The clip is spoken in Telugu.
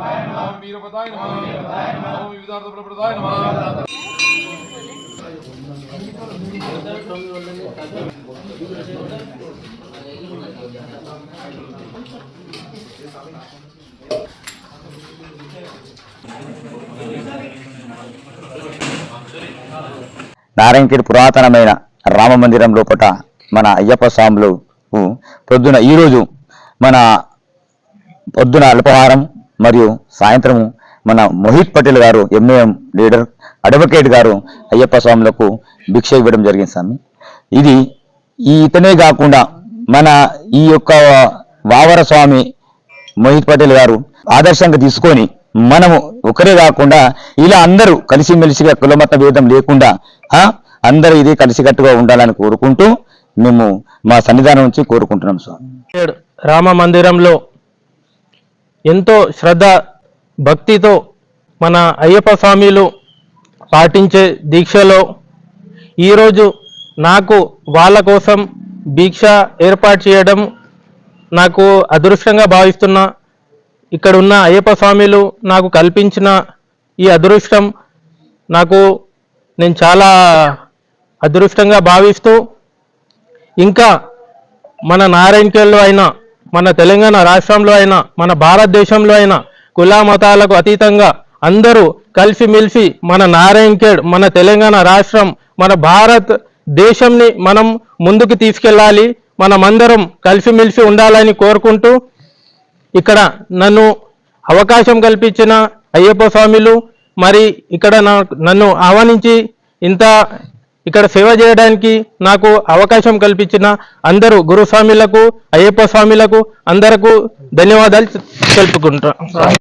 ఓం వీరపదాయ నమః ఓం వివిధార్థ ప్రదాయ నమః నారాయణఖేడ్ పురాతనమైన రామ మందిరం లోపట మన అయ్యప్ప స్వాములు పొద్దున ఈరోజు మన పొద్దున అల్పహారం మరియు సాయంత్రము మన మోహిత్ పటేల్ గారు ఎంఏఎం లీడర్ అడ్వకేట్ గారు అయ్యప్ప స్వాములకు భిక్ష ఇవ్వడం జరిగింది స్వామి. ఇది ఇతనే కాకుండా మన ఈ యొక్క వావర స్వామి మోహిత్ పటేల్ గారు ఆదర్శంగా తీసుకొని మనము ఒకరే కాకుండా ఇలా అందరూ కలిసిమెలిసిగా కులమత భేదం లేకుండా అందరూ ఇది కలిసికట్టుగా ఉండాలని కోరుకుంటూ మేము మా సన్నిధానం నుంచి కోరుకుంటున్నాం స్వామి. రామ మందిరంలో ఎంతో శ్రద్ధ భక్తితో మన అయ్యప్ప స్వామిలు పాటించే దీక్షలో ఈరోజు నాకు వాళ్ళ కోసం భిక్ష ఏర్పాటు చేయడం నాకు అదృష్టంగా భావిస్తున్నా. ఇక్కడ ఉన్న అయ్యప్ప స్వామిలు నాకు కల్పించిన ఈ అదృష్టం నేను చాలా అదృష్టంగా భావిస్తూ, ఇంకా మన నారాయణఖేడ్లో అయినా మన తెలంగాణ రాష్ట్రంలో అయినా మన భారతదేశంలో అయినా కుల మతాలకు అతీతంగా అందరూ కలిసిమెలిసి మన నారాయణఖేడ్ మన తెలంగాణ రాష్ట్రం మన భారత్ దేశంని మనం ముందుకు తీసుకెళ్ళాలి, మనమందరం కలిసిమెలిసి ఉండాలని కోరుకుంటూ ఇక్కడ నన్ను అవకాశం కల్పించిన అయ్యప్ప స్వామిలు మరి ఇక్కడ నన్ను ఆహ్వానించి ఇక్కడ సేవ చేయడానికి నాకు అవకాశం కల్పించిన అందరూ గురుస్వామిలకు అయ్యప్ప స్వామిలకు అందరకు ధన్యవాదాలు తెలుపుకుంటా.